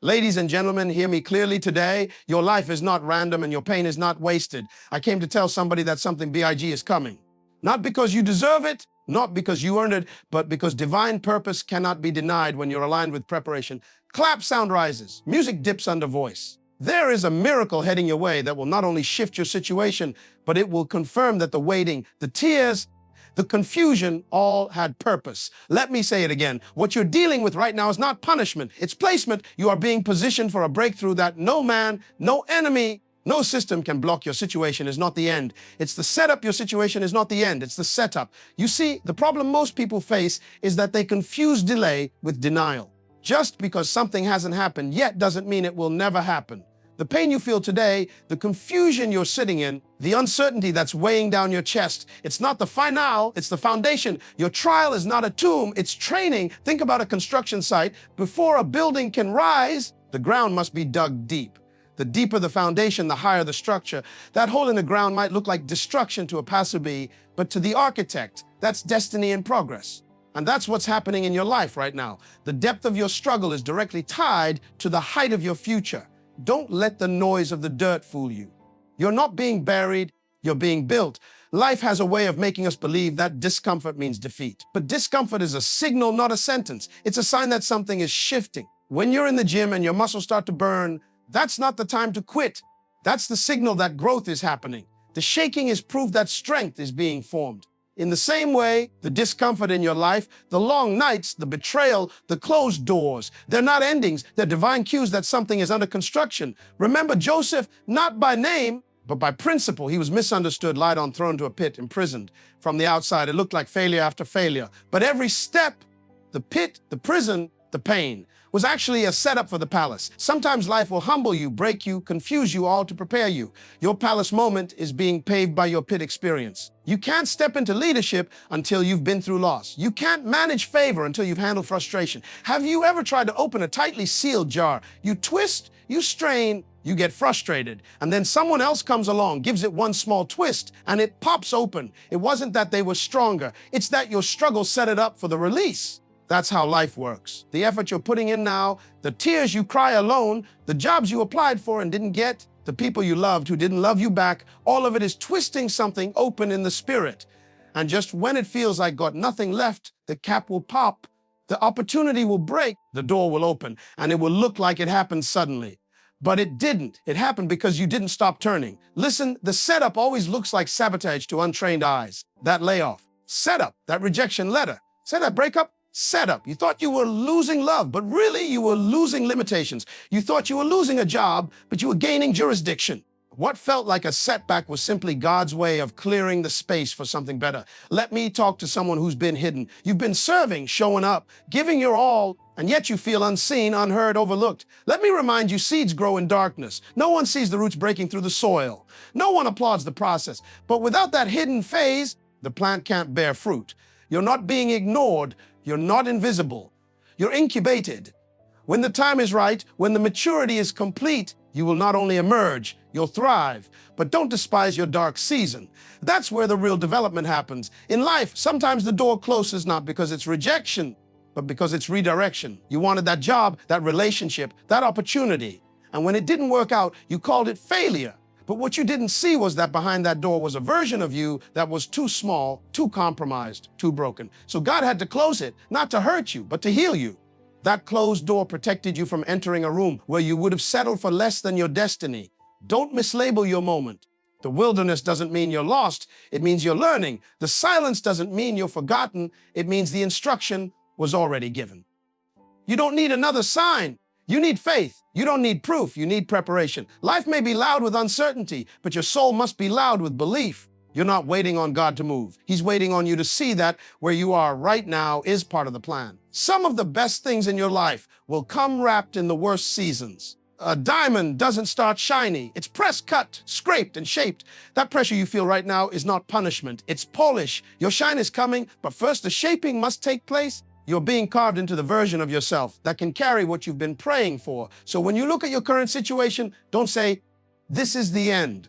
Ladies and gentlemen, hear me clearly today. Your life is not random and your pain is not wasted. I came to tell somebody that something big is coming. Not because you deserve it, not because you earned it, but because divine purpose cannot be denied when you're aligned with preparation. Clap sound rises, music dips under voice. There is a miracle heading your way that will not only shift your situation, but it will confirm that the waiting, the tears, the confusion all had purpose. Let me say it again. What you're dealing with right now is not punishment, it's placement. You are being positioned for a breakthrough that no man, no enemy, no system can block. Your situation is not the end. It's the setup. Your situation is not the end. It's the setup. You see, the problem most people face is that they confuse delay with denial. Just because something hasn't happened yet doesn't mean it will never happen. The pain you feel today, the confusion you're sitting in, the uncertainty that's weighing down your chest, it's not the final, it's the foundation. Your trial is not a tomb, it's training. Think about a construction site. Before a building can rise, the ground must be dug deep. The deeper the foundation, the higher the structure. That hole in the ground might look like destruction to a passerby, but to the architect, that's destiny in progress. And that's what's happening in your life right now. The depth of your struggle is directly tied to the height of your future. Don't let the noise of the dirt fool you. You're not being buried, you're being built. Life has a way of making us believe that discomfort means defeat. But discomfort is a signal, not a sentence. It's a sign that something is shifting. When you're in the gym and your muscles start to burn, that's not the time to quit. That's the signal that growth is happening. The shaking is proof that strength is being formed. In the same way, the discomfort in your life, the long nights, the betrayal, the closed doors, they're not endings, they're divine cues that something is under construction. Remember Joseph, not by name, but by principle. He was misunderstood, lied on, thrown to a pit, imprisoned. From the outside, it looked like failure after failure. But every step, the pit, the prison, the pain, was actually a setup for the palace. Sometimes life will humble you, break you, confuse you, all to prepare you. Your palace moment is being paved by your pit experience. You can't step into leadership until you've been through loss. You can't manage favor until you've handled frustration. Have you ever tried to open a tightly sealed jar? You twist, you strain, you get frustrated, and then someone else comes along, gives it one small twist, and it pops open. It wasn't that they were stronger, it's that your struggle set it up for the release. That's how life works. The effort you're putting in now, the tears you cry alone, the jobs you applied for and didn't get, the people you loved who didn't love you back, all of it is twisting something open in the spirit. And just when it feels like got nothing left, the cap will pop, the opportunity will break, the door will open, and it will look like it happened suddenly. But it didn't. It happened because you didn't stop turning. Listen, the setup always looks like sabotage to untrained eyes. That layoff, setup, that rejection letter, say that breakup, setup. You thought you were losing love, but really you were losing limitations. You thought you were losing a job, but you were gaining jurisdiction. What felt like a setback was simply God's way of clearing the space for something better. Let me talk to someone who's been hidden. You've been serving, showing up, giving your all, and yet you feel unseen, unheard, overlooked. Let me remind you, seeds grow in darkness. No one sees the roots breaking through the soil. No one applauds the process. But without that hidden phase, the plant can't bear fruit. You're not being ignored. You're not invisible. You're incubated. When the time is right, when the maturity is complete, you will not only emerge, you'll thrive. But don't despise your dark season. That's where the real development happens. In life, sometimes the door closes not because it's rejection, but because it's redirection. You wanted that job, that relationship, that opportunity. And when it didn't work out, you called it failure. But what you didn't see was that behind that door was a version of you that was too small, too compromised, too broken. So God had to close it, not to hurt you, but to heal you. That closed door protected you from entering a room where you would have settled for less than your destiny. Don't mislabel your moment. The wilderness doesn't mean you're lost, it means you're learning. The silence doesn't mean you're forgotten, it means the instruction was already given. You don't need another sign. You need faith. You don't need proof. You need preparation. Life may be loud with uncertainty, but your soul must be loud with belief. You're not waiting on God to move. He's waiting on you to see that where you are right now is part of the plan. Some of the best things in your life will come wrapped in the worst seasons. A diamond doesn't start shiny. It's pressed, cut, scraped, and shaped. That pressure you feel right now is not punishment. It's polish. Your shine is coming, but first the shaping must take place. You're being carved into the version of yourself that can carry what you've been praying for. So when you look at your current situation, don't say, this is the end.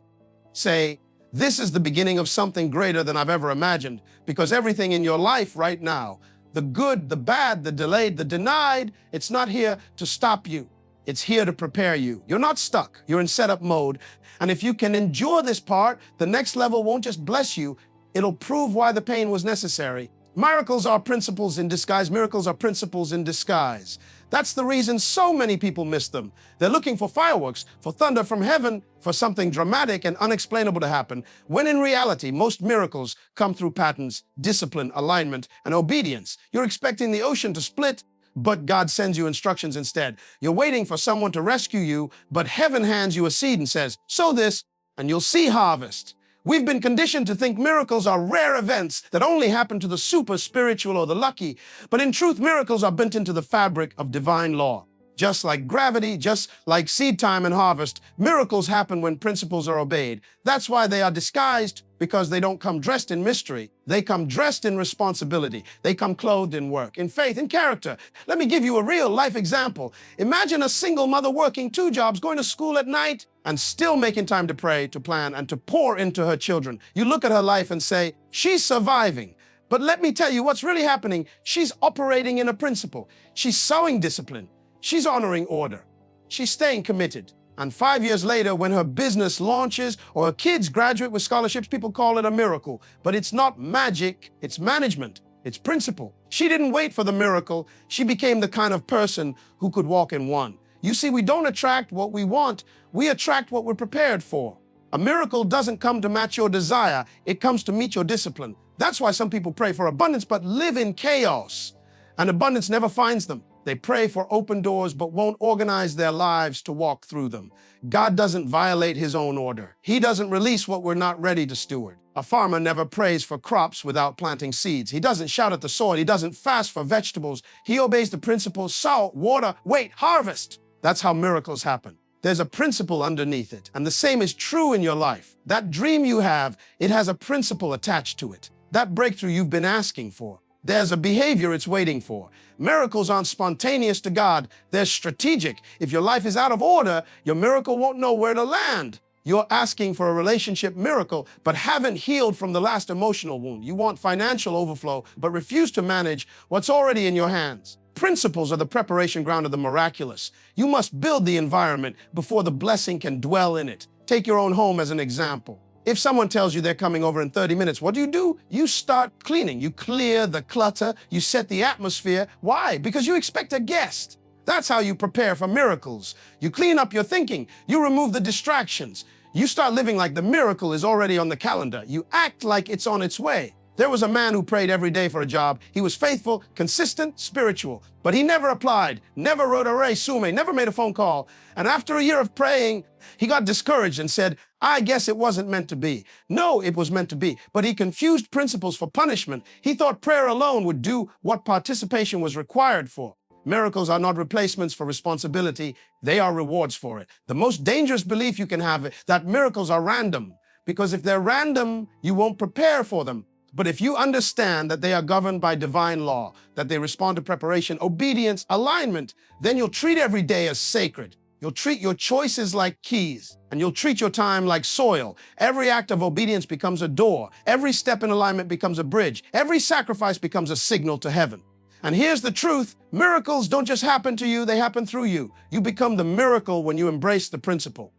Say, this is the beginning of something greater than I've ever imagined, because everything in your life right now, the good, the bad, the delayed, the denied, it's not here to stop you. It's here to prepare you. You're not stuck. You're in setup mode. And if you can endure this part, the next level won't just bless you, it'll prove why the pain was necessary. Miracles are principles in disguise. Miracles are principles in disguise. That's the reason so many people miss them. They're looking for fireworks, for thunder from heaven, for something dramatic and unexplainable to happen, when in reality, most miracles come through patterns, discipline, alignment, and obedience. You're expecting the ocean to split, but God sends you instructions instead. You're waiting for someone to rescue you, but heaven hands you a seed and says, sow this, and you'll see harvest. We've been conditioned to think miracles are rare events that only happen to the super spiritual or the lucky. But in truth, miracles are bent into the fabric of divine law. Just like gravity, just like seed time and harvest, miracles happen when principles are obeyed. That's why they are disguised, because they don't come dressed in mystery. They come dressed in responsibility. They come clothed in work, in faith, in character. Let me give you a real life example. Imagine a single mother working 2 jobs, going to school at night, and still making time to pray, to plan, and to pour into her children. You look at her life and say, she's surviving. But let me tell you what's really happening. She's operating in a principle. She's sowing discipline. She's honoring order. She's staying committed. And 5 years later, when her business launches or her kids graduate with scholarships, people call it a miracle. But it's not magic, it's management, it's principle. She didn't wait for the miracle. She became the kind of person who could walk in one. You see, we don't attract what we want, we attract what we're prepared for. A miracle doesn't come to match your desire, it comes to meet your discipline. That's why some people pray for abundance but live in chaos, and abundance never finds them. They pray for open doors but won't organize their lives to walk through them. God doesn't violate his own order. He doesn't release what we're not ready to steward. A farmer never prays for crops without planting seeds. He doesn't shout at the soil. He doesn't fast for vegetables. He obeys the principle, sow, water, wait, harvest. That's how miracles happen. There's a principle underneath it. And the same is true in your life. That dream you have, it has a principle attached to it. That breakthrough you've been asking for, there's a behavior it's waiting for. Miracles aren't spontaneous to God, they're strategic. If your life is out of order, your miracle won't know where to land. You're asking for a relationship miracle, but haven't healed from the last emotional wound. You want financial overflow, but refuse to manage what's already in your hands. Principles are the preparation ground of the miraculous. You must build the environment before the blessing can dwell in it. Take your own home as an example. If someone tells you they're coming over in 30 minutes, what do? You start cleaning. You clear the clutter. You set the atmosphere. Why? Because you expect a guest. That's how you prepare for miracles. You clean up your thinking. You remove the distractions. You start living like the miracle is already on the calendar. You act like it's on its way. There was a man who prayed every day for a job. He was faithful, consistent, spiritual, but he never applied, never wrote a resume, never made a phone call. And after a year of praying, he got discouraged and said, I guess it wasn't meant to be. No, it was meant to be. But he confused principles for punishment. He thought prayer alone would do what participation was required for. Miracles are not replacements for responsibility. They are rewards for it. The most dangerous belief you can have is that miracles are random, because if they're random, you won't prepare for them. But if you understand that they are governed by divine law, that they respond to preparation, obedience, alignment, then you'll treat every day as sacred. You'll treat your choices like keys, and you'll treat your time like soil. Every act of obedience becomes a door. Every step in alignment becomes a bridge. Every sacrifice becomes a signal to heaven. And here's the truth. Miracles don't just happen to you, they happen through you. You become the miracle when you embrace the principle.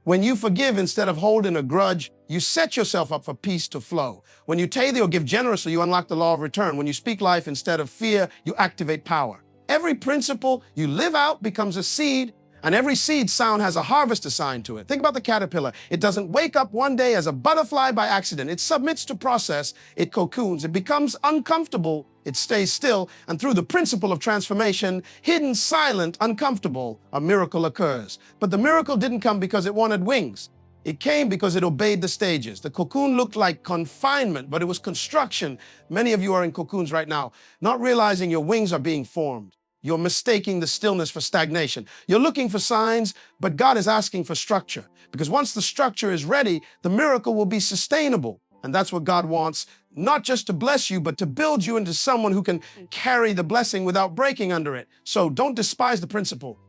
When you forgive instead of holding a grudge, you set yourself up for peace to flow. When you tithe or give generously, you unlock the law of return. When you speak life instead of fear, you activate power. Every principle you live out becomes a seed, and every seed sound has a harvest assigned to it. Think about the caterpillar. It doesn't wake up one day as a butterfly by accident. It submits to process, it cocoons, it becomes uncomfortable, it stays still, and through the principle of transformation, hidden, silent, uncomfortable, a miracle occurs. But the miracle didn't come because it wanted wings. It came because it obeyed the stages. The cocoon looked like confinement, but it was construction. Many of you are in cocoons right now, not realizing your wings are being formed. You're mistaking the stillness for stagnation. You're looking for signs, but God is asking for structure. Because once the structure is ready, the miracle will be sustainable. And that's what God wants, not just to bless you, but to build you into someone who can carry the blessing without breaking under it. So don't despise the principle.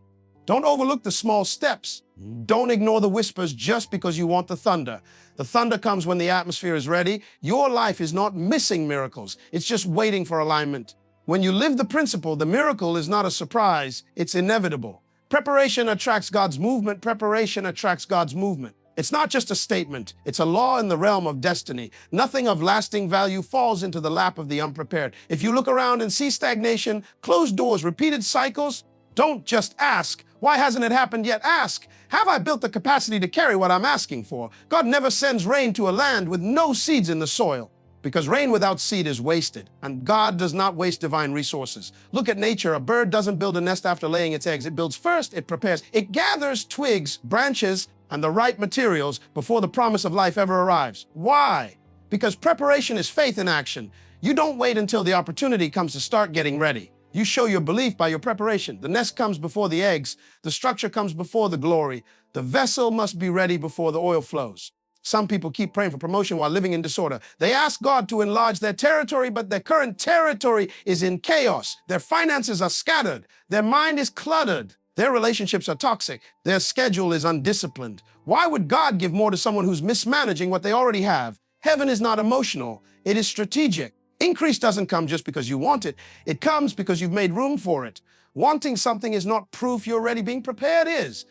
Don't overlook the small steps. Don't ignore the whispers just because you want the thunder. The thunder comes when the atmosphere is ready. Your life is not missing miracles. It's just waiting for alignment. When you live the principle, the miracle is not a surprise, it's inevitable. Preparation attracts God's movement. Preparation attracts God's movement. It's not just a statement. It's a law in the realm of destiny. Nothing of lasting value falls into the lap of the unprepared. If you look around and see stagnation, closed doors, repeated cycles, don't just ask, why hasn't it happened yet? Ask, have I built the capacity to carry what I'm asking for? God never sends rain to a land with no seeds in the soil, because rain without seed is wasted, and God does not waste divine resources. Look at nature. A bird doesn't build a nest after laying its eggs. It builds first, it prepares. It gathers twigs, branches, and the right materials before the promise of life ever arrives. Why? Because preparation is faith in action. You don't wait until the opportunity comes to start getting ready. You show your belief by your preparation. The nest comes before the eggs. The structure comes before the glory. The vessel must be ready before the oil flows. Some people keep praying for promotion while living in disorder. They ask God to enlarge their territory, but their current territory is in chaos. Their finances are scattered. Their mind is cluttered. Their relationships are toxic. Their schedule is undisciplined. Why would God give more to someone who's mismanaging what they already have? Heaven is not emotional. It is strategic. Increase doesn't come just because you want it. It comes because you've made room for it. Wanting something is not proof you're ready. Being prepared is.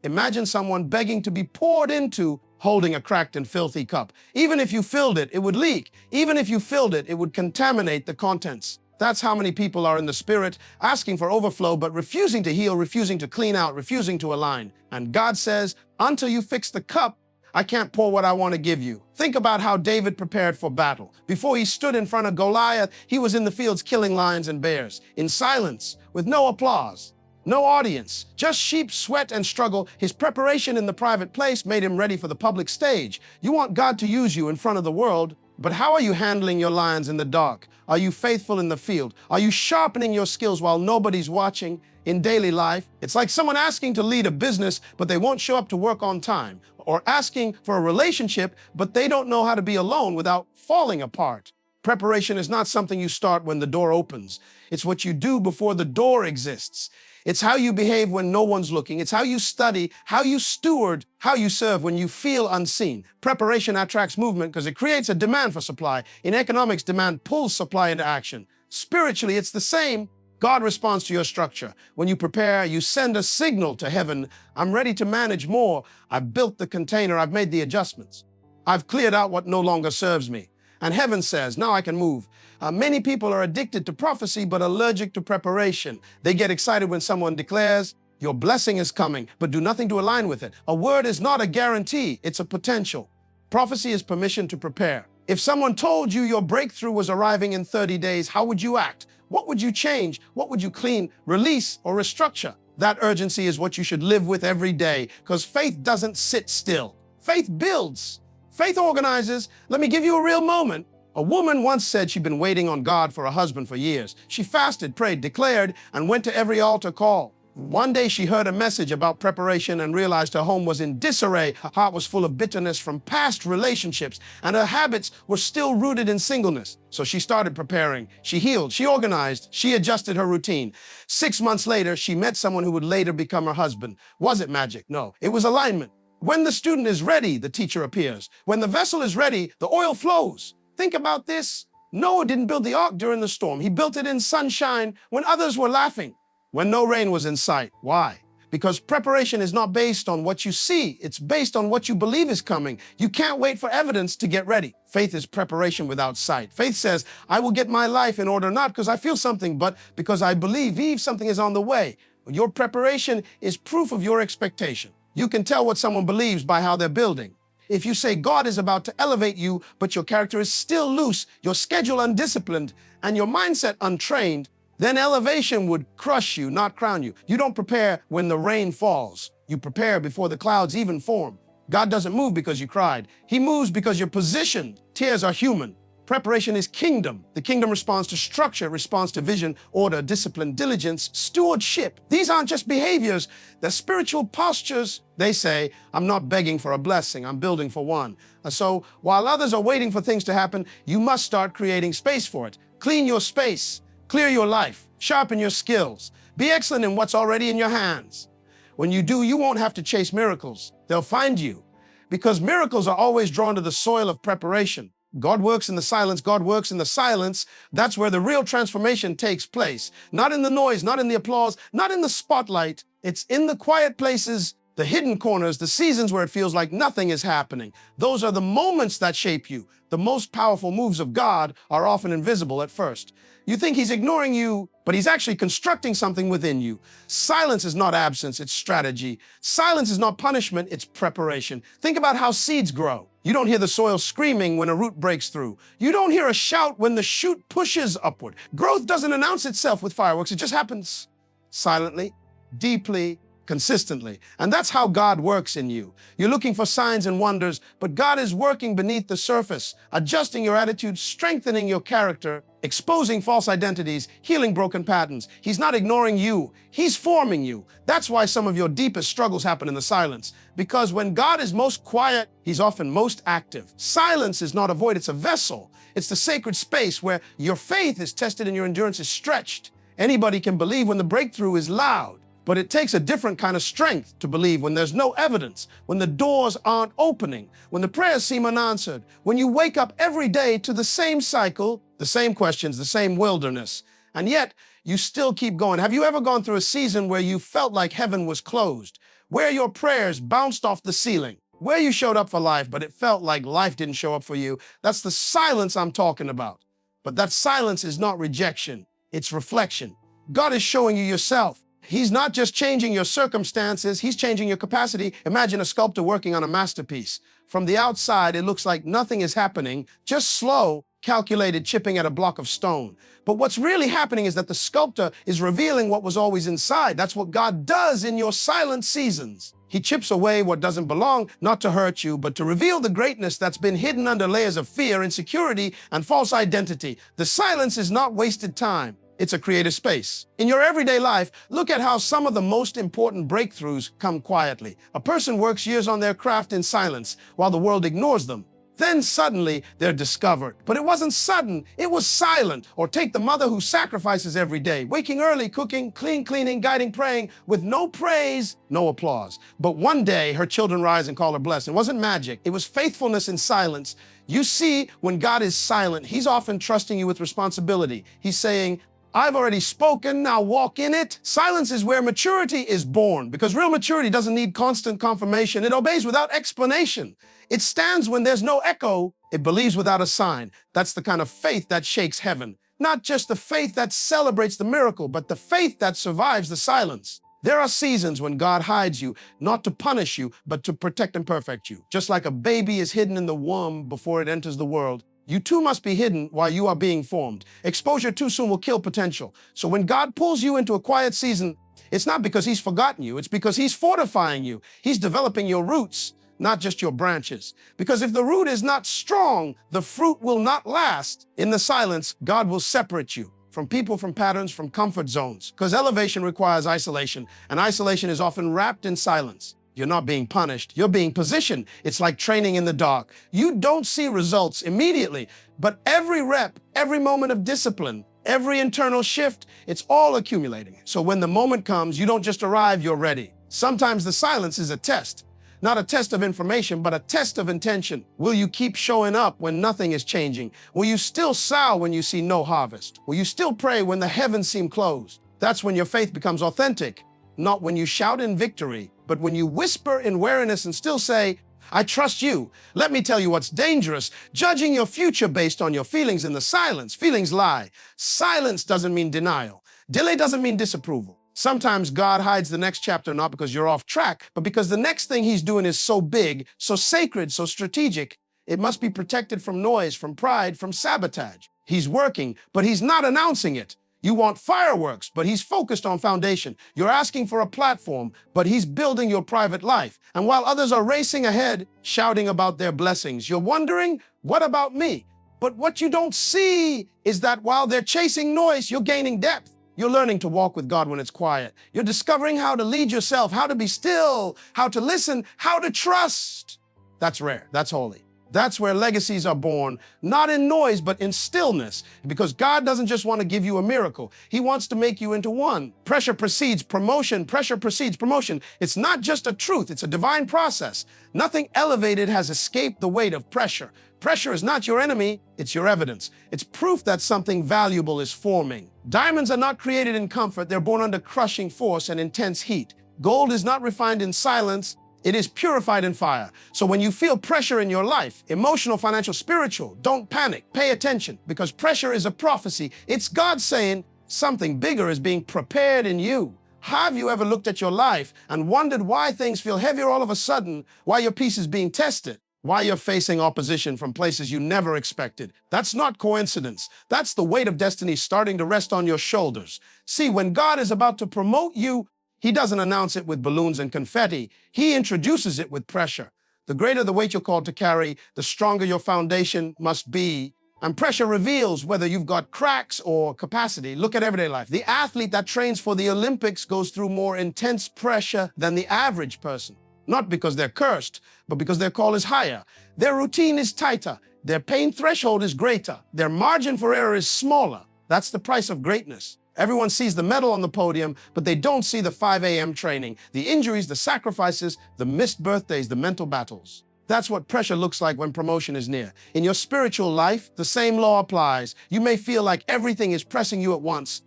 Imagine someone begging to be poured into, holding a cracked and filthy cup. Even if you filled it, it would leak. Even if you filled it, it would contaminate the contents. That's how many people are in the spirit, asking for overflow, but refusing to heal, refusing to clean out, refusing to align. And God says, until you fix the cup, I can't pour what I want to give you. Think about how David prepared for battle. Before he stood in front of Goliath, he was in the fields killing lions and bears, in silence, with no applause, no audience, just sheep, sweat, and struggle. His preparation in the private place made him ready for the public stage. You want God to use you in front of the world, but how are you handling your lions in the dark? Are you faithful in the field? Are you sharpening your skills while nobody's watching? In daily life, it's like someone asking to lead a business, but they won't show up to work on time, or asking for a relationship, but they don't know how to be alone without falling apart. Preparation is not something you start when the door opens. It's what you do before the door exists. It's how you behave when no one's looking. It's how you study, how you steward, how you serve when you feel unseen. Preparation attracts movement because it creates a demand for supply. In economics, demand pulls supply into action. Spiritually, it's the same. God responds to your structure. When you prepare, you send a signal to heaven. I'm ready to manage more. I've built the container. I've made the adjustments. I've cleared out what no longer serves me. And heaven says, now I can move. Many people are addicted to prophecy, but allergic to preparation. They get excited when someone declares, your blessing is coming, but do nothing to align with it. A word is not a guarantee. It's a potential. Prophecy is permission to prepare. If someone told you your breakthrough was arriving in 30 days, how would you act? What would you change? What would you clean, release, or restructure? That urgency is what you should live with every day, because faith doesn't sit still. Faith builds. Faith organizes. Let me give you a real moment. A woman once said she'd been waiting on God for a husband for years. She fasted, prayed, declared, and went to every altar call. One day she heard a message about preparation and realized her home was in disarray. Her heart was full of bitterness from past relationships, and her habits were still rooted in singleness. So she started preparing. She healed, she organized, she adjusted her routine. 6 months later, she met someone who would later become her husband. Was it magic? No, it was alignment. When the student is ready, the teacher appears. When the vessel is ready, the oil flows. Think about this. Noah didn't build the ark during the storm. He built it in sunshine when others were laughing, when no rain was in sight. Why? Because preparation is not based on what you see. It's based on what you believe is coming. You can't wait for evidence to get ready. Faith is preparation without sight. Faith says, I will get my life in order, not because I feel something, but because I believe something is on the way. Your preparation is proof of your expectation. You can tell what someone believes by how they're building. If you say God is about to elevate you, but your character is still loose, your schedule undisciplined, and your mindset untrained, then elevation would crush you, not crown you. You don't prepare when the rain falls. You prepare before the clouds even form. God doesn't move because you cried. He moves because you're positioned. Tears are human. Preparation is kingdom. The kingdom responds to structure, responds to vision, order, discipline, diligence, stewardship. These aren't just behaviors, they're spiritual postures. They say, I'm not begging for a blessing, I'm building for one. So while others are waiting for things to happen, you must start creating space for it. Clean your space, clear your life, sharpen your skills, be excellent in what's already in your hands. When you do, you won't have to chase miracles. They'll find you, because miracles are always drawn to the soil of preparation. God works in the silence. God works in the silence. That's where the real transformation takes place. Not in the noise, not in the applause, not in the spotlight. It's in the quiet places, the hidden corners, the seasons where it feels like nothing is happening. Those are the moments that shape you. The most powerful moves of God are often invisible at first. You think he's ignoring you, but he's actually constructing something within you. Silence is not absence, it's strategy. Silence is not punishment, it's preparation. Think about how seeds grow. You don't hear the soil screaming when a root breaks through. You don't hear a shout when the shoot pushes upward. Growth doesn't announce itself with fireworks, it just happens silently, deeply, consistently. And that's how God works in you. You're looking for signs and wonders, but God is working beneath the surface, adjusting your attitude, strengthening your character, exposing false identities, healing broken patterns. He's not ignoring you. He's forming you. That's why some of your deepest struggles happen in the silence. Because when God is most quiet, he's often most active. Silence is not a void, it's a vessel. It's the sacred space where your faith is tested and your endurance is stretched. Anybody can believe when the breakthrough is loud. But it takes a different kind of strength to believe when there's no evidence, when the doors aren't opening, when the prayers seem unanswered, when you wake up every day to the same cycle, the same questions, the same wilderness, and yet you still keep going. Have you ever gone through a season where you felt like heaven was closed, where your prayers bounced off the ceiling, where you showed up for life, but it felt like life didn't show up for you? That's the silence I'm talking about. But that silence is not rejection, it's reflection. God is showing you yourself. He's not just changing your circumstances, he's changing your capacity. Imagine a sculptor working on a masterpiece. From the outside, it looks like nothing is happening, just slow, calculated chipping at a block of stone. But what's really happening is that the sculptor is revealing what was always inside. That's what God does in your silent seasons. He chips away what doesn't belong, not to hurt you, but to reveal the greatness that's been hidden under layers of fear, insecurity, and false identity. The silence is not wasted time. It's a creative space. In your everyday life, look at how some of the most important breakthroughs come quietly. A person works years on their craft in silence while the world ignores them. Then suddenly they're discovered. But it wasn't sudden, it was silent. Or take the mother who sacrifices every day, waking early, cooking, cleaning, guiding, praying, with no praise, no applause. But one day her children rise and call her blessed. It wasn't magic, it was faithfulness in silence. You see, when God is silent, he's often trusting you with responsibility. He's saying, I've already spoken, now walk in it. Silence is where maturity is born, because real maturity doesn't need constant confirmation. It obeys without explanation. It stands when there's no echo. It believes without a sign. That's the kind of faith that shakes heaven. Not just the faith that celebrates the miracle, but the faith that survives the silence. There are seasons when God hides you, not to punish you, but to protect and perfect you. Just like a baby is hidden in the womb before it enters the world, you too must be hidden while you are being formed. Exposure too soon will kill potential. So when God pulls you into a quiet season, it's not because he's forgotten you, it's because he's fortifying you. He's developing your roots, not just your branches. Because if the root is not strong, the fruit will not last. In the silence, God will separate you from people, from patterns, from comfort zones. Because elevation requires isolation, and isolation is often wrapped in silence. You're not being punished, you're being positioned. It's like training in the dark. You don't see results immediately, but every rep, every moment of discipline, every internal shift, it's all accumulating. So when the moment comes, you don't just arrive, you're ready. Sometimes the silence is a test, not a test of information, but a test of intention. Will you keep showing up when nothing is changing? Will you still sow when you see no harvest? Will you still pray when the heavens seem closed? That's when your faith becomes authentic. Not when you shout in victory, but when you whisper in weariness and still say, I trust you. Let me tell you what's dangerous. Judging your future based on your feelings in the silence. Feelings lie. Silence doesn't mean denial. Delay doesn't mean disapproval. Sometimes God hides the next chapter not because you're off track, but because the next thing he's doing is so big, so sacred, so strategic, it must be protected from noise, from pride, from sabotage. He's working, but he's not announcing it. You want fireworks, but he's focused on foundation. You're asking for a platform, but he's building your private life. And while others are racing ahead, shouting about their blessings, you're wondering, what about me? But what you don't see is that while they're chasing noise, you're gaining depth. You're learning to walk with God when it's quiet. You're discovering how to lead yourself, how to be still, how to listen, how to trust. That's rare, that's holy. That's where legacies are born, not in noise, but in stillness. Because God doesn't just want to give you a miracle. He wants to make you into one. Pressure precedes promotion. Pressure precedes promotion. It's not just a truth. It's a divine process. Nothing elevated has escaped the weight of pressure. Pressure is not your enemy. It's your evidence. It's proof that something valuable is forming. Diamonds are not created in comfort. They're born under crushing force and intense heat. Gold is not refined in silence. It is purified in fire. So when you feel pressure in your life, emotional, financial, spiritual, don't panic. Pay attention, because pressure is a prophecy. It's God saying something bigger is being prepared in you. Have you ever looked at your life and wondered why things feel heavier all of a sudden, why your peace is being tested, why you're facing opposition from places you never expected? That's not coincidence. That's the weight of destiny starting to rest on your shoulders. See, when God is about to promote you, He doesn't announce it with balloons and confetti. He introduces it with pressure. The greater the weight you're called to carry, the stronger your foundation must be. And pressure reveals whether you've got cracks or capacity. Look at everyday life. The athlete that trains for the Olympics goes through more intense pressure than the average person. Not because they're cursed, but because their call is higher. Their routine is tighter. Their pain threshold is greater. Their margin for error is smaller. That's the price of greatness. Everyone sees the medal on the podium, but they don't see the 5 a.m. training, the injuries, the sacrifices, the missed birthdays, the mental battles. That's what pressure looks like when promotion is near. In your spiritual life, the same law applies. You may feel like everything is pressing you at once.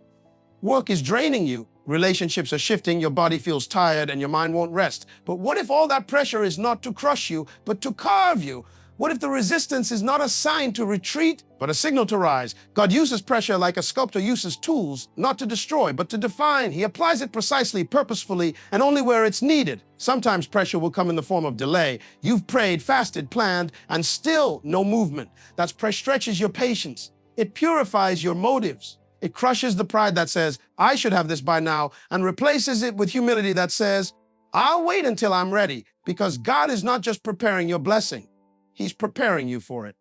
Work is draining you. Relationships are shifting, your body feels tired, and your mind won't rest. But what if all that pressure is not to crush you, but to carve you? What if the resistance is not a sign to retreat, but a signal to rise? God uses pressure like a sculptor uses tools, not to destroy, but to define. He applies it precisely, purposefully, and only where it's needed. Sometimes pressure will come in the form of delay. You've prayed, fasted, planned, and still no movement. That pressure stretches your patience. It purifies your motives. It crushes the pride that says, I should have this by now, and replaces it with humility that says, I'll wait until I'm ready, because God is not just preparing your blessing. He's preparing you for it.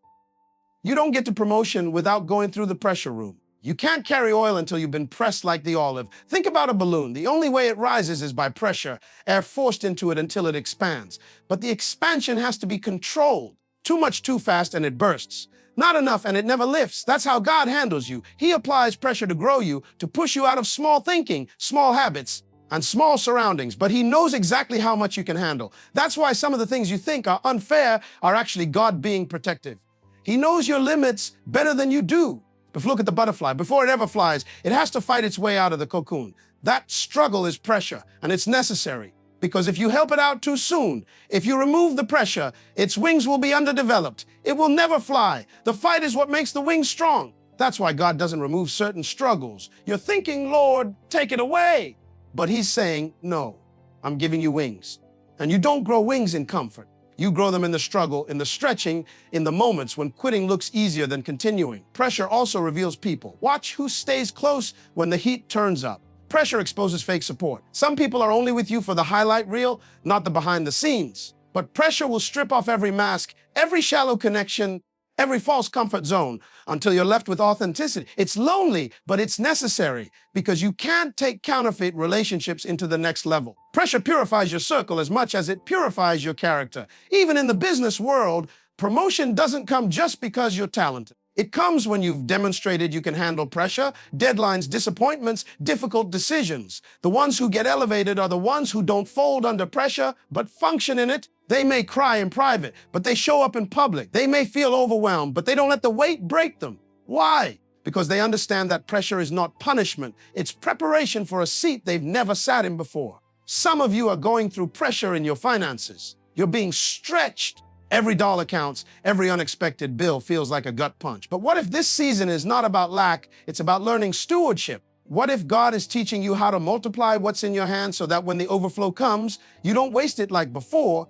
You don't get to promotion without going through the pressure room. You can't carry oil until you've been pressed like the olive. Think about a balloon. The only way it rises is by pressure, air forced into it until it expands. But the expansion has to be controlled. Too much too fast and it bursts. Not enough and it never lifts. That's how God handles you. He applies pressure to grow you, to push you out of small thinking, small habits, and small surroundings, but He knows exactly how much you can handle. That's why some of the things you think are unfair are actually God being protective. He knows your limits better than you do. But look at the butterfly. Before it ever flies, it has to fight its way out of the cocoon. That struggle is pressure, and it's necessary. Because if you help it out too soon, if you remove the pressure, its wings will be underdeveloped. It will never fly. The fight is what makes the wings strong. That's why God doesn't remove certain struggles. You're thinking, Lord, take it away. But He's saying, no, I'm giving you wings. And you don't grow wings in comfort. You grow them in the struggle, in the stretching, in the moments when quitting looks easier than continuing. Pressure also reveals people. Watch who stays close when the heat turns up. Pressure exposes fake support. Some people are only with you for the highlight reel, not the behind the scenes. But pressure will strip off every mask, every shallow connection, every false comfort zone, until you're left with authenticity. It's lonely, but it's necessary, because you can't take counterfeit relationships into the next level. Pressure purifies your circle as much as it purifies your character. Even in the business world, promotion doesn't come just because you're talented. It comes when you've demonstrated you can handle pressure, deadlines, disappointments, difficult decisions. The ones who get elevated are the ones who don't fold under pressure, but function in it. They may cry in private, but they show up in public. They may feel overwhelmed, but they don't let the weight break them. Why? Because they understand that pressure is not punishment. It's preparation for a seat they've never sat in before. Some of you are going through pressure in your finances. You're being stretched. Every dollar counts. Every unexpected bill feels like a gut punch. But what if this season is not about lack? It's about learning stewardship. What if God is teaching you how to multiply what's in your hand so that when the overflow comes, you don't waste it like before?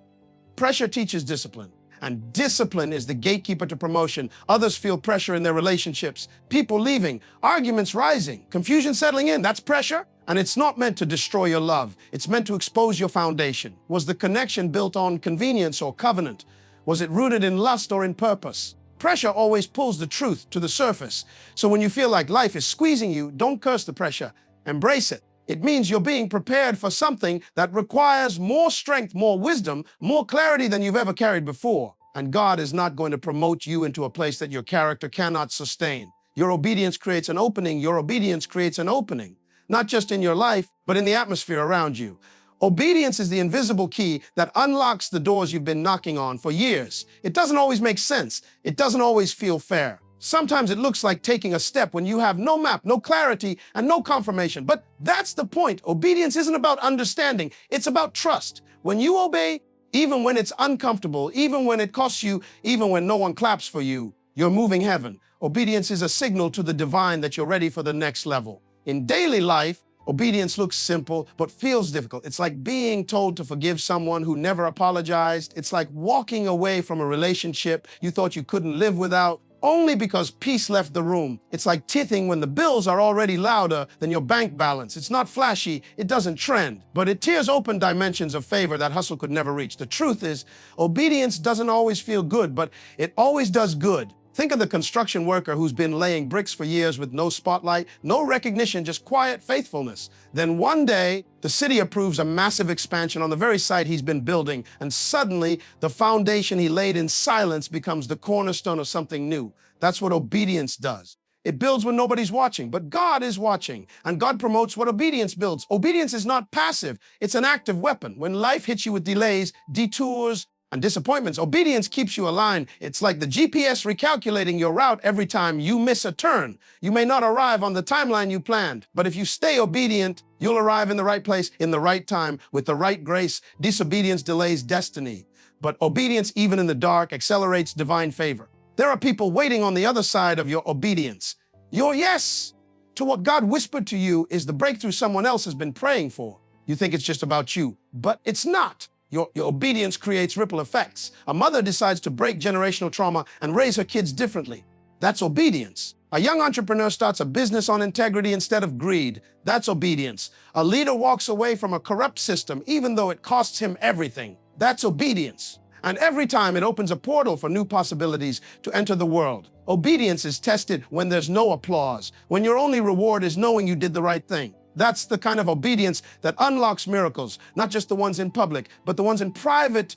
Pressure teaches discipline, and discipline is the gatekeeper to promotion. Others feel pressure in their relationships, people leaving, arguments rising, confusion settling in. That's pressure. And it's not meant to destroy your love. It's meant to expose your foundation. Was the connection built on convenience or covenant? Was it rooted in lust or in purpose? Pressure always pulls the truth to the surface. So when you feel like life is squeezing you, don't curse the pressure. Embrace it. It means you're being prepared for something that requires more strength, more wisdom, more clarity than you've ever carried before. And God is not going to promote you into a place that your character cannot sustain. Your obedience creates an opening. Your obedience creates an opening, not just in your life, but in the atmosphere around you. Obedience is the invisible key that unlocks the doors you've been knocking on for years. It doesn't always make sense. It doesn't always feel fair. Sometimes it looks like taking a step when you have no map, no clarity, and no confirmation. But that's the point. Obedience isn't about understanding. It's about trust. When you obey, even when it's uncomfortable, even when it costs you, even when no one claps for you, you're moving heaven. Obedience is a signal to the divine that you're ready for the next level. In daily life, obedience looks simple, but feels difficult. It's like being told to forgive someone who never apologized. It's like walking away from a relationship you thought you couldn't live without, only because peace left the room. It's like tithing when the bills are already louder than your bank balance. It's not flashy, it doesn't trend, but it tears open dimensions of favor that hustle could never reach. The truth is, obedience doesn't always feel good, but it always does good. Think of the construction worker who's been laying bricks for years with no spotlight, no recognition, just quiet faithfulness. Then one day, the city approves a massive expansion on the very site he's been building, and suddenly, the foundation he laid in silence becomes the cornerstone of something new. That's what obedience does. It builds when nobody's watching, but God is watching, and God promotes what obedience builds. Obedience is not passive, it's an active weapon. When life hits you with delays, detours, and disappointments, obedience keeps you aligned. It's like the GPS recalculating your route every time you miss a turn. You may not arrive on the timeline you planned, but if you stay obedient, you'll arrive in the right place, in the right time, with the right grace. Disobedience delays destiny, but obedience, even in the dark, accelerates divine favor. There are people waiting on the other side of your obedience. Your yes to what God whispered to you is the breakthrough someone else has been praying for. You think it's just about you, but it's not. Your obedience creates ripple effects. A mother decides to break generational trauma and raise her kids differently. That's obedience. A young entrepreneur starts a business on integrity instead of greed. That's obedience. A leader walks away from a corrupt system even though it costs him everything. That's obedience. And every time it opens a portal for new possibilities to enter the world. Obedience is tested when there's no applause, when your only reward is knowing you did the right thing. That's the kind of obedience that unlocks miracles, not just the ones in public, but the ones in private,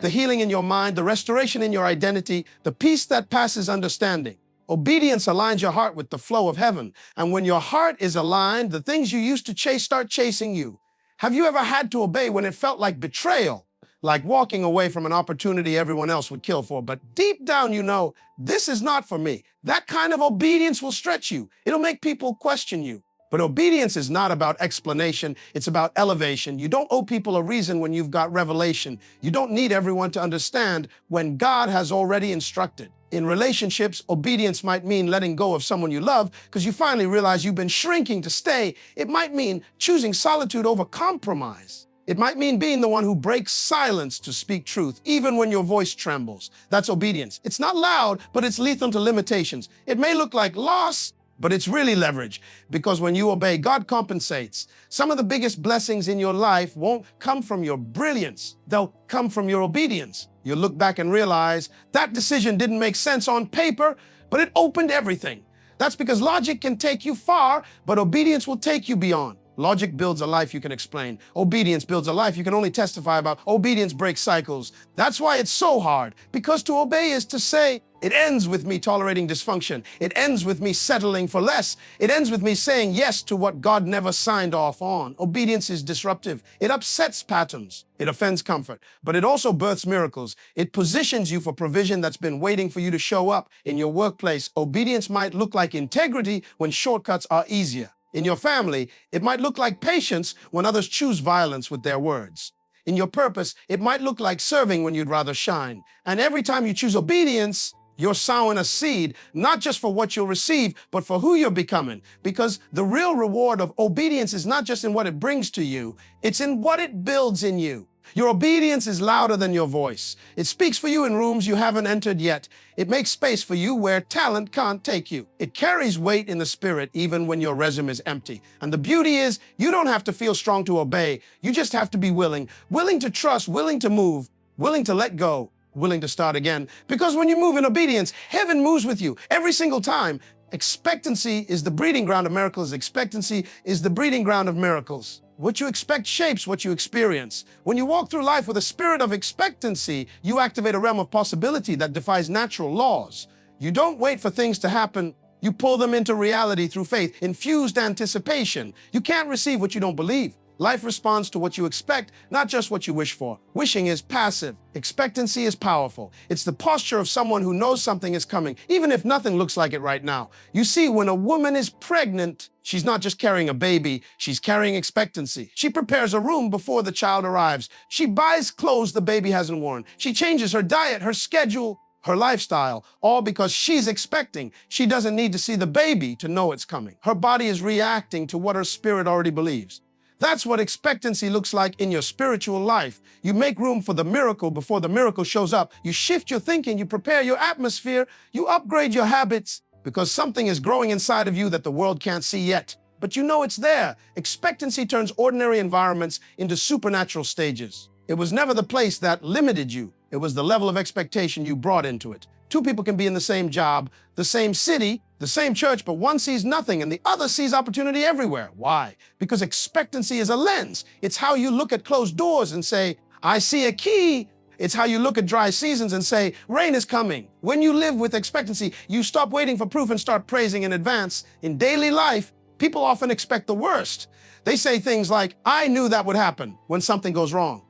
the healing in your mind, the restoration in your identity, the peace that passes understanding. Obedience aligns your heart with the flow of heaven. And when your heart is aligned, the things you used to chase start chasing you. Have you ever had to obey when it felt like betrayal, like walking away from an opportunity everyone else would kill for? But deep down, you know, this is not for me. That kind of obedience will stretch you. It'll make people question you. But obedience is not about explanation, it's about elevation. You don't owe people a reason when you've got revelation. You don't need everyone to understand when God has already instructed. In relationships, obedience might mean letting go of someone you love because you finally realize you've been shrinking to stay. It might mean choosing solitude over compromise. It might mean being the one who breaks silence to speak truth, even when your voice trembles. That's obedience. It's not loud, but it's lethal to limitations. It may look like loss, but it's really leverage, because when you obey, God compensates. Some of the biggest blessings in your life won't come from your brilliance. They'll come from your obedience. You'll look back and realize that decision didn't make sense on paper, but it opened everything. That's because logic can take you far, but obedience will take you beyond. Logic builds a life you can explain. Obedience builds a life you can only testify about. Obedience breaks cycles. That's why it's so hard, because to obey is to say, it ends with me tolerating dysfunction. It ends with me settling for less. It ends with me saying yes to what God never signed off on. Obedience is disruptive. It upsets patterns. It offends comfort, but it also births miracles. It positions you for provision that's been waiting for you to show up. In your workplace, obedience might look like integrity when shortcuts are easier. In your family, it might look like patience when others choose violence with their words. In your purpose, it might look like serving when you'd rather shine. And every time you choose obedience, you're sowing a seed, not just for what you'll receive, but for who you're becoming. Because the real reward of obedience is not just in what it brings to you, it's in what it builds in you. Your obedience is louder than your voice. It speaks for you in rooms you haven't entered yet. It makes space for you where talent can't take you. It carries weight in the spirit even when your resume is empty. And the beauty is, you don't have to feel strong to obey. You just have to be willing. Willing to trust, willing to move, willing to let go, willing to start again. Because when you move in obedience, heaven moves with you every single time. Expectancy is the breeding ground of miracles. Expectancy is the breeding ground of miracles. What you expect shapes what you experience. When you walk through life with a spirit of expectancy, you activate a realm of possibility that defies natural laws. You don't wait for things to happen. You pull them into reality through faith, infused anticipation. You can't receive what you don't believe. Life responds to what you expect, not just what you wish for. Wishing is passive. Expectancy is powerful. It's the posture of someone who knows something is coming, even if nothing looks like it right now. You see, when a woman is pregnant, she's not just carrying a baby, she's carrying expectancy. She prepares a room before the child arrives. She buys clothes the baby hasn't worn. She changes her diet, her schedule, her lifestyle, all because she's expecting. She doesn't need to see the baby to know it's coming. Her body is reacting to what her spirit already believes. That's what expectancy looks like in your spiritual life. You make room for the miracle before the miracle shows up. You shift your thinking, you prepare your atmosphere, you upgrade your habits because something is growing inside of you that the world can't see yet. But you know it's there. Expectancy turns ordinary environments into supernatural stages. It was never the place that limited you. It was the level of expectation you brought into it. Two people can be in the same job, the same city, the same church, but one sees nothing and the other sees opportunity everywhere. Why? Because expectancy is a lens. It's how you look at closed doors and say, I see a key. It's how you look at dry seasons and say, rain is coming. When you live with expectancy, you stop waiting for proof and start praising in advance. In daily life, people often expect the worst. They say things like, I knew that would happen when something goes wrong.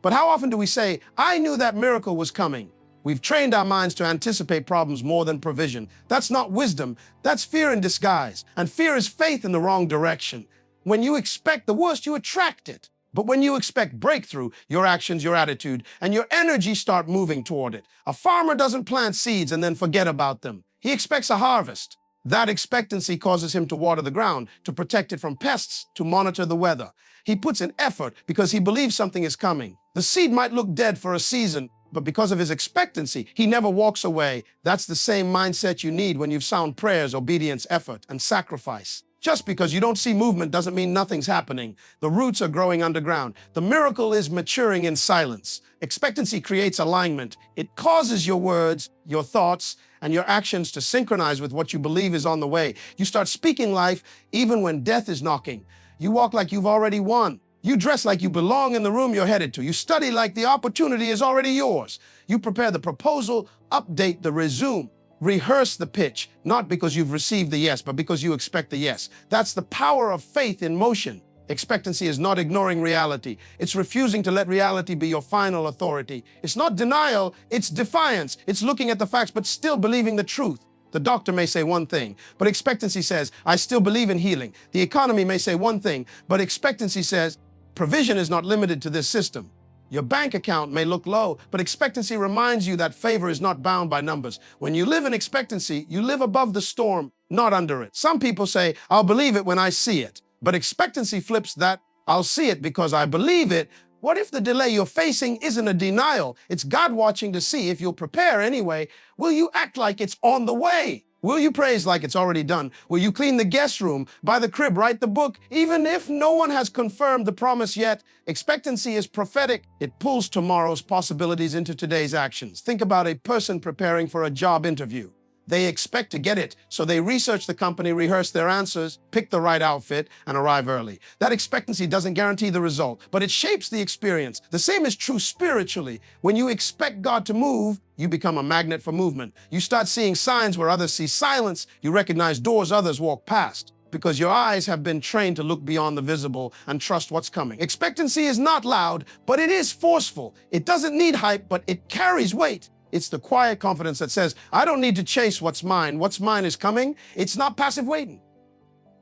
But how often do we say, I knew that miracle was coming? We've trained our minds to anticipate problems more than provision. That's not wisdom, that's fear in disguise. And fear is faith in the wrong direction. When you expect the worst, you attract it. But when you expect breakthrough, your actions, your attitude, and your energy start moving toward it. A farmer doesn't plant seeds and then forget about them. He expects a harvest. That expectancy causes him to water the ground, to protect it from pests, to monitor the weather. He puts in effort because he believes something is coming. The seed might look dead for a season, but because of his expectancy, he never walks away. That's the same mindset you need when you've sound prayers, obedience, effort, and sacrifice. Just because you don't see movement doesn't mean nothing's happening. The roots are growing underground. The miracle is maturing in silence. Expectancy creates alignment. It causes your words, your thoughts, and your actions to synchronize with what you believe is on the way. You start speaking life even when death is knocking. You walk like you've already won. You dress like you belong in the room you're headed to. You study like the opportunity is already yours. You prepare the proposal, update the resume, rehearse the pitch, not because you've received the yes, but because you expect the yes. That's the power of faith in motion. Expectancy is not ignoring reality. It's refusing to let reality be your final authority. It's not denial, it's defiance. It's looking at the facts, but still believing the truth. The doctor may say one thing, but expectancy says, I still believe in healing. The economy may say one thing, but expectancy says, provision is not limited to this system. Your bank account may look low, but expectancy reminds you that favor is not bound by numbers. When you live in expectancy, you live above the storm, not under it. Some people say, I'll believe it when I see it. But expectancy flips that, I'll see it because I believe it. What if the delay you're facing isn't a denial? It's God watching to see if you'll prepare anyway. Will you act like it's on the way? Will you praise like it's already done? Will you clean the guest room, buy the crib, write the book, even if no one has confirmed the promise yet? Expectancy is prophetic. It pulls tomorrow's possibilities into today's actions. Think about a person preparing for a job interview. They expect to get it, so they research the company, rehearse their answers, pick the right outfit, and arrive early. That expectancy doesn't guarantee the result, but it shapes the experience. The same is true spiritually. When you expect God to move, you become a magnet for movement. You start seeing signs where others see silence. You recognize doors others walk past, because your eyes have been trained to look beyond the visible and trust what's coming. Expectancy is not loud, but it is forceful. It doesn't need hype, but it carries weight. It's the quiet confidence that says, I don't need to chase what's mine. What's mine is coming. It's not passive waiting.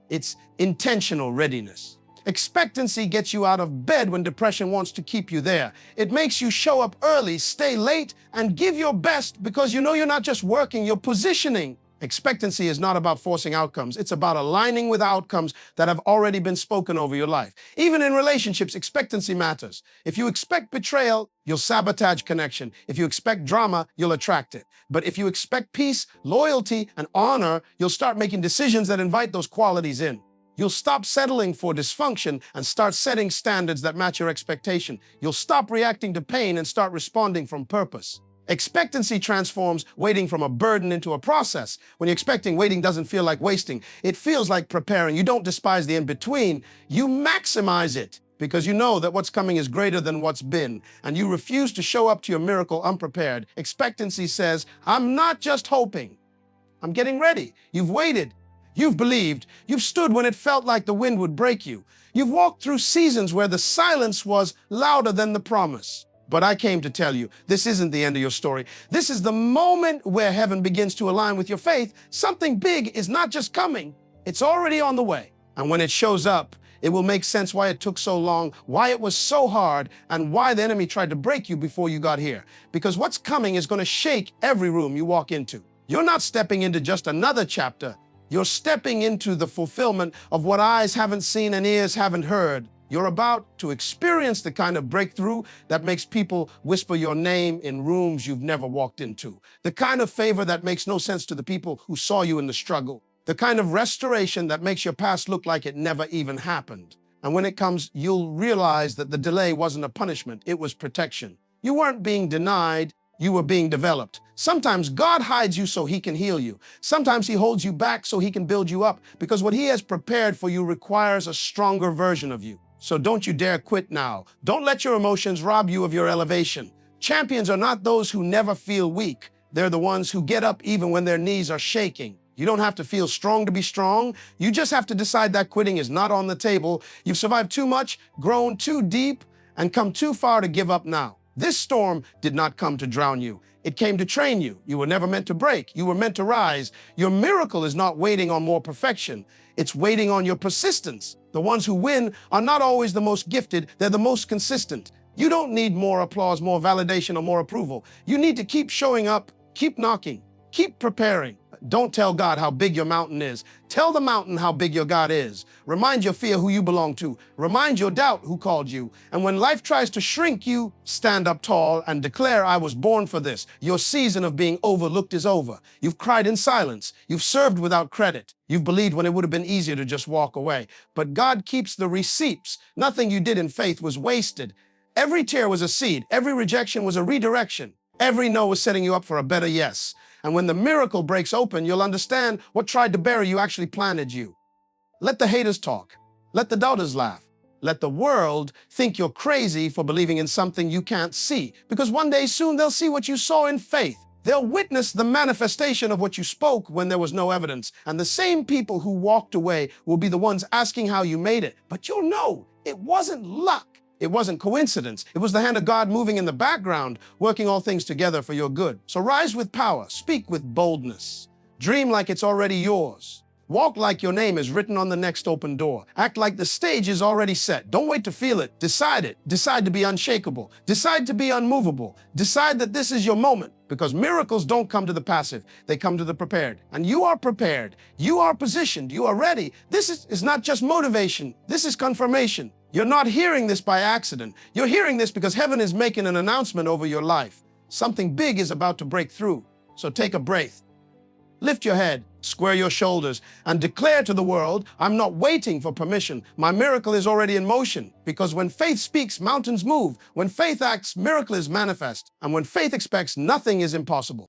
It's intentional readiness. Expectancy gets you out of bed when depression wants to keep you there. It makes you show up early, stay late, and give your best because you know you're not just working, you're positioning. Expectancy is not about forcing outcomes. It's about aligning with outcomes that have already been spoken over your life. Even in relationships, expectancy matters. If you expect betrayal, you'll sabotage connection. If you expect drama, you'll attract it. But if you expect peace, loyalty, and honor, you'll start making decisions that invite those qualities in. You'll stop settling for dysfunction and start setting standards that match your expectation. You'll stop reacting to pain and start responding from purpose. Expectancy transforms waiting from a burden into a process. When you're expecting, waiting doesn't feel like wasting. It feels like preparing. You don't despise the in-between. You maximize it because you know that what's coming is greater than what's been, and you refuse to show up to your miracle unprepared. Expectancy says, I'm not just hoping. I'm getting ready. You've waited. You've believed. You've stood when it felt like the wind would break you. You've walked through seasons where the silence was louder than the promise. But I came to tell you, this isn't the end of your story. This is the moment where heaven begins to align with your faith. Something big is not just coming, it's already on the way. And when it shows up, it will make sense why it took so long, why it was so hard, and why the enemy tried to break you before you got here. Because what's coming is going to shake every room you walk into. You're not stepping into just another chapter. You're stepping into the fulfillment of what eyes haven't seen and ears haven't heard. You're about to experience the kind of breakthrough that makes people whisper your name in rooms you've never walked into. The kind of favor that makes no sense to the people who saw you in the struggle. The kind of restoration that makes your past look like it never even happened. And when it comes, you'll realize that the delay wasn't a punishment, it was protection. You weren't being denied, you were being developed. Sometimes God hides you so he can heal you. Sometimes he holds you back so he can build you up, because what he has prepared for you requires a stronger version of you. So don't you dare quit now. Don't let your emotions rob you of your elevation. Champions are not those who never feel weak. They're the ones who get up even when their knees are shaking. You don't have to feel strong to be strong. You just have to decide that quitting is not on the table. You've survived too much, grown too deep, and come too far to give up now. This storm did not come to drown you. It came to train you. You were never meant to break. You were meant to rise. Your miracle is not waiting on more perfection. It's waiting on your persistence. The ones who win are not always the most gifted. They're the most consistent. You don't need more applause, more validation, or more approval. You need to keep showing up, keep knocking, keep preparing. Don't tell God how big your mountain is. Tell the mountain how big your God is. Remind your fear who you belong to. Remind your doubt who called you. And when life tries to shrink you, stand up tall and declare, I was born for this. Your season of being overlooked is over. You've cried in silence. You've served without credit. You've believed when it would have been easier to just walk away. But God keeps the receipts. Nothing you did in faith was wasted. Every tear was a seed. Every rejection was a redirection. Every no was setting you up for a better yes. And when the miracle breaks open, you'll understand what tried to bury you actually planted you. Let the haters talk. Let the doubters laugh. Let the world think you're crazy for believing in something you can't see. Because one day soon they'll see what you saw in faith. They'll witness the manifestation of what you spoke when there was no evidence. And the same people who walked away will be the ones asking how you made it. But you'll know it wasn't luck. It wasn't coincidence. It was the hand of God moving in the background, working all things together for your good. So rise with power, speak with boldness, dream like it's already yours. Walk like your name is written on the next open door. Act like the stage is already set. Don't wait to feel it. Decide it. Decide to be unshakable. Decide to be unmovable. Decide that this is your moment, because miracles don't come to the passive. They come to the prepared. And you are prepared. You are positioned. You are ready. This is not just motivation. This is confirmation. You're not hearing this by accident. You're hearing this because heaven is making an announcement over your life. Something big is about to break through. So take a breath. Lift your head, square your shoulders, and declare to the world, I'm not waiting for permission. My miracle is already in motion. Because when faith speaks, mountains move. When faith acts, miracle is manifest. And when faith expects, nothing is impossible.